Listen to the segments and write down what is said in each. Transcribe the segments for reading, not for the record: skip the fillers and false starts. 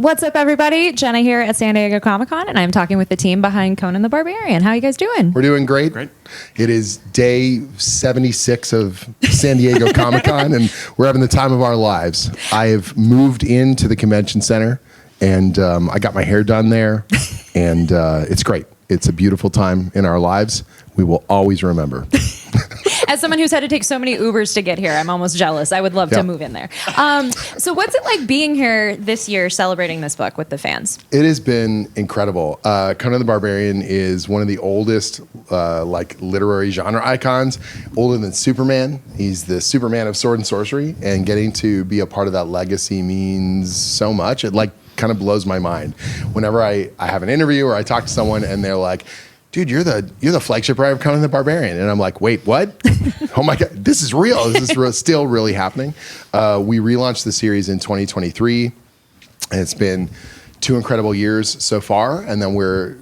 What's up, everybody? Jenna here at San Diego Comic-Con, and I'm talking with the team behind Conan the Barbarian. How are you guys doing? We're doing great. It is day 76 of San Diego Comic-Con, and we're having the time of our lives. I have moved into the convention center, and I got my hair done there, and it's great. It's a beautiful time in our lives. We will always remember. As someone who's had to take so many Ubers to get here, I'm almost jealous. I would love to move in there. So what's it like being here this year celebrating this book with the fans? It has been incredible. Conan the Barbarian is one of the oldest literary genre icons, older than Superman. He's the Superman of sword and sorcery, and getting to be a part of that legacy means so much. It kind of blows my mind. Whenever I have an interview or I talk to someone and they're like, dude, you're the flagship writer of Conan the Barbarian. And I'm like, wait, what? Oh my God, this is real. This is still really happening. We relaunched the series in 2023, and it's been 2 incredible years so far. And then we're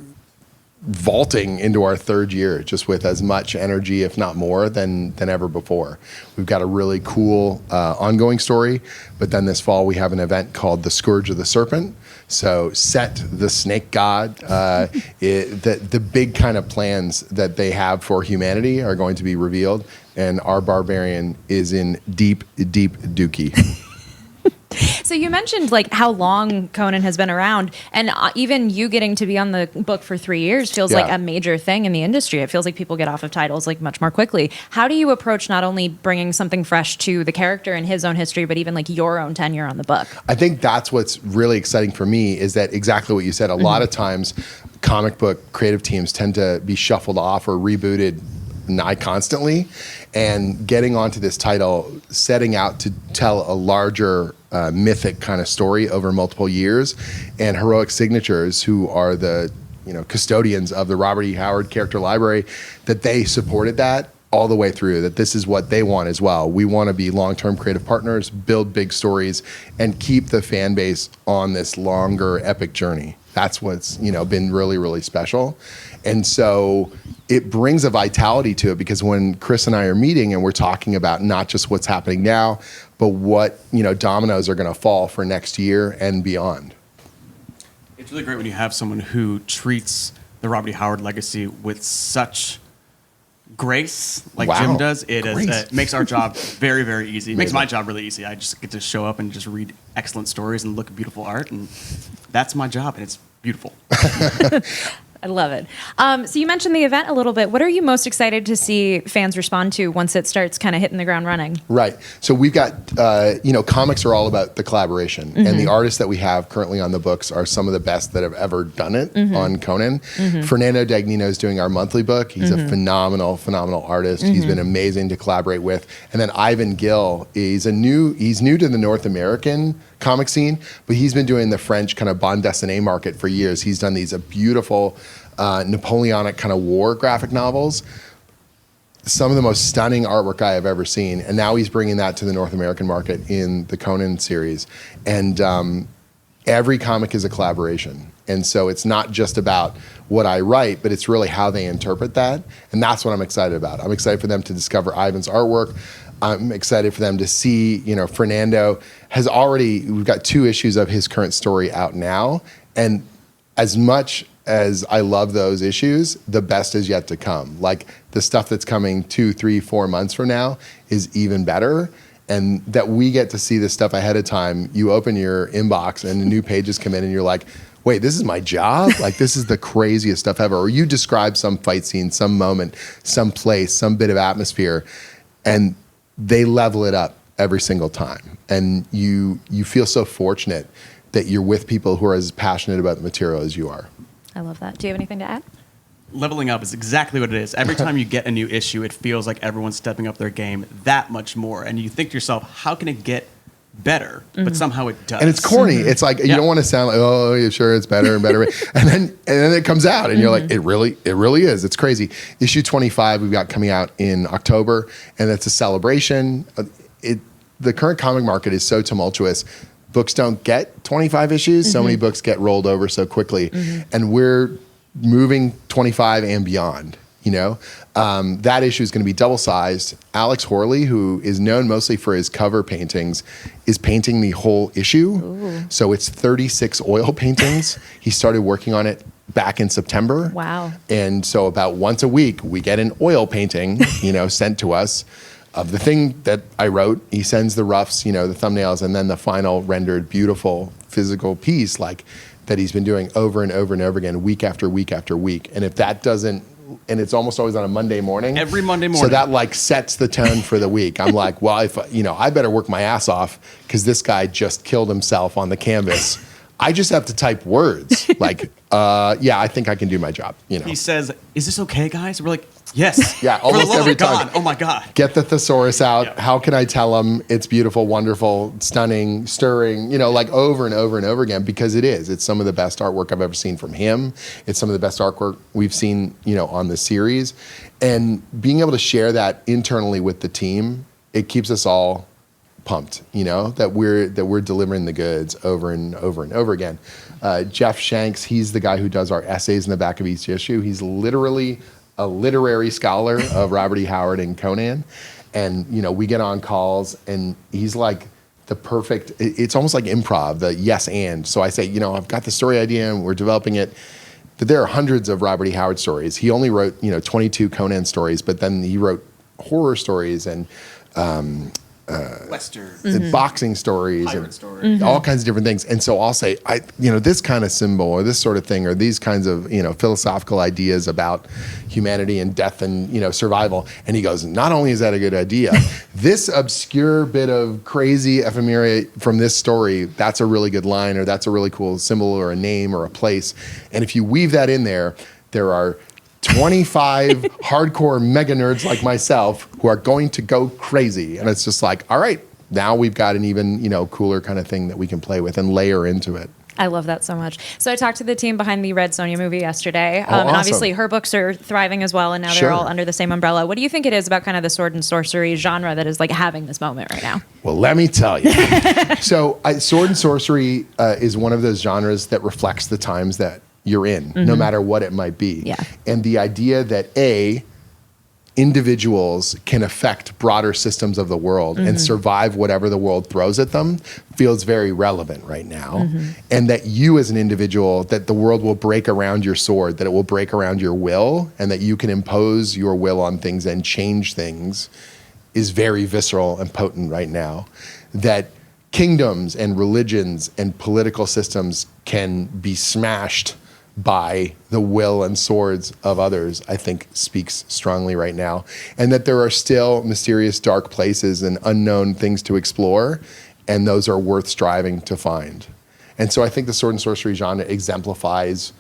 vaulting into our 3rd year just with as much energy, if not more, than ever before. We've got a really cool ongoing story, but then this fall we have an event called The Scourge of the Serpent. So Set, the snake god, the big kind of plans that they have for humanity are going to be revealed, and our barbarian is in deep, deep dookie. So you mentioned how long Conan has been around, and even you getting to be on the book for 3 years feels like a major thing in the industry. It feels like people get off of titles much more quickly. How do you approach not only bringing something fresh to the character and his own history, but even your own tenure on the book? I think that's what's really exciting for me is that exactly what you said. A lot of times comic book creative teams tend to be shuffled off or rebooted nigh constantly, and getting onto this title, setting out to tell a larger mythic kind of story over multiple years, and Heroic Signatures, who are the custodians of the Robert E. Howard character library, that they supported that all the way through, that this is what they want as well. We want to be long-term creative partners, build big stories, and keep the fan base on this longer epic journey. That's what's been really, really special. And so it brings a vitality to it, because when Chris and I are meeting and we're talking about not just what's happening now, but what dominoes are going to fall for next year and beyond. It's really great when you have someone who treats the Robert E. Howard legacy with such grace, Jim does. It makes our job very, very easy. It makes my job really easy. I just get to show up and just read excellent stories and look at beautiful art, and that's my job, and it's beautiful. I love it. So you mentioned the event a little bit. What are you most excited to see fans respond to once it starts kind of hitting the ground running? Right. So we've got, comics are all about the collaboration. And the artists that we have currently on the books are some of the best that have ever done it on Conan. Fernando Dagnino is doing our monthly book. He's a phenomenal, phenomenal artist. He's been amazing to collaborate with. And then Ivan Gill, he's new to the North American comic scene, but he's been doing the French kind of bande dessinée market for years. He's done these beautiful Napoleonic kind of war graphic novels, some of the most stunning artwork I have ever seen. And now he's bringing that to the North American market in the Conan series. And every comic is a collaboration. And so it's not just about what I write, but it's really how they interpret that. And that's what I'm excited about. I'm excited for them to discover Ivan's artwork. I'm excited for them to see, Fernando we've got 2 issues of his current story out now. And as much as I love those issues, the best is yet to come. The stuff that's coming 2, 3, 4 months from now is even better. And that we get to see this stuff ahead of time. You open your inbox and the new pages come in and you're like, wait, this is my job? This is the craziest stuff ever. Or you describe some fight scene, some moment, some place, some bit of atmosphere, and they level it up every single time. And you feel so fortunate that you're with people who are as passionate about the material as you are. I love that. Do you have anything to add? Leveling up is exactly what it is. Every time you get a new issue, it feels like everyone's stepping up their game that much more. And you think to yourself, how can it get better? But somehow it does. And it's corny. It's you don't want to sound like, oh, yeah, sure, it's better and better. and then it comes out and you're like, it really is. It's crazy. Issue 25 we've got coming out in October, and that's a celebration. The current comic market is so tumultuous. Books don't get 25 issues. So many books get rolled over so quickly. And we're moving 25 and beyond. That issue is going to be double-sized. Alex Horley, who is known mostly for his cover paintings, is painting the whole issue. Ooh. So it's 36 oil paintings. He started working on it back in September. Wow. And so about once a week, we get an oil painting, sent to us of the thing that I wrote. He sends the roughs, the thumbnails, and then the final rendered beautiful physical piece that he's been doing over and over and over again, week after week after week. And if that doesn't, and it's almost always on a Monday morning. Every Monday morning. So that sets the tone for the week. I'm like, well, if I better work my ass off because this guy just killed himself on the canvas. I just have to type words I think I can do my job. He says, "Is this okay, guys?" We're like, "Yes." Yeah, almost every time. God. Oh my God. Get the thesaurus out. Yeah. How can I tell him it's beautiful, wonderful, stunning, stirring, over and over and over again, because it is. It's some of the best artwork I've ever seen from him. It's some of the best artwork we've seen, on the series. And being able to share that internally with the team, it keeps us all pumped, that we're delivering the goods over and over and over again. Jeff Shanks, he's the guy who does our essays in the back of each issue. He's literally a literary scholar of Robert E. Howard and Conan. And, we get on calls and he's like the perfect, it's almost like improv, the yes and. So I say, I've got the story idea and we're developing it. But there are hundreds of Robert E. Howard stories. He only wrote, 22 Conan stories, but then he wrote horror stories and Western, boxing stories, pirate stories, all kinds of different things. And so I'll say, this kind of symbol or this sort of thing, or these kinds of, philosophical ideas about humanity and death and, survival. And he goes, not only is that a good idea, this obscure bit of crazy ephemera from this story, that's a really good line, or that's a really cool symbol or a name or a place. And if you weave that in there, there are 25 hardcore mega nerds like myself who are going to go crazy. And it's just like, all right, now we've got an even, cooler kind of thing that we can play with and layer into it. I love that so much. So I talked to the team behind the Red Sonja movie yesterday. Awesome. And obviously her books are thriving as well, and now they're all under the same umbrella. What do you think it is about kind of the sword and sorcery genre that is having this moment right now? Well, let me tell you. So sword and sorcery is one of those genres that reflects the times that you're in, no matter what it might be. Yeah. And the idea that individuals can affect broader systems of the world and survive whatever the world throws at them feels very relevant right now. And that you as an individual, that the world will break around your sword, that it will break around your will, and that you can impose your will on things and change things is very visceral and potent right now. That kingdoms and religions and political systems can be smashed by the will and swords of others, I think speaks strongly right now. And that there are still mysterious dark places and unknown things to explore, and those are worth striving to find. And so I think the sword and sorcery genre exemplifies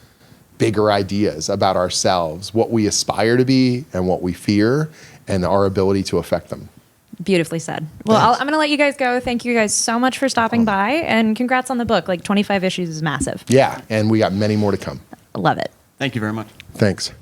bigger ideas about ourselves, what we aspire to be and what we fear, and our ability to affect them. Beautifully said. Well, I'm going to let you guys go. Thank you guys so much for stopping by, and congrats on the book. 25 issues is massive. Yeah, and we got many more to come. I love it. Thank you very much. Thanks.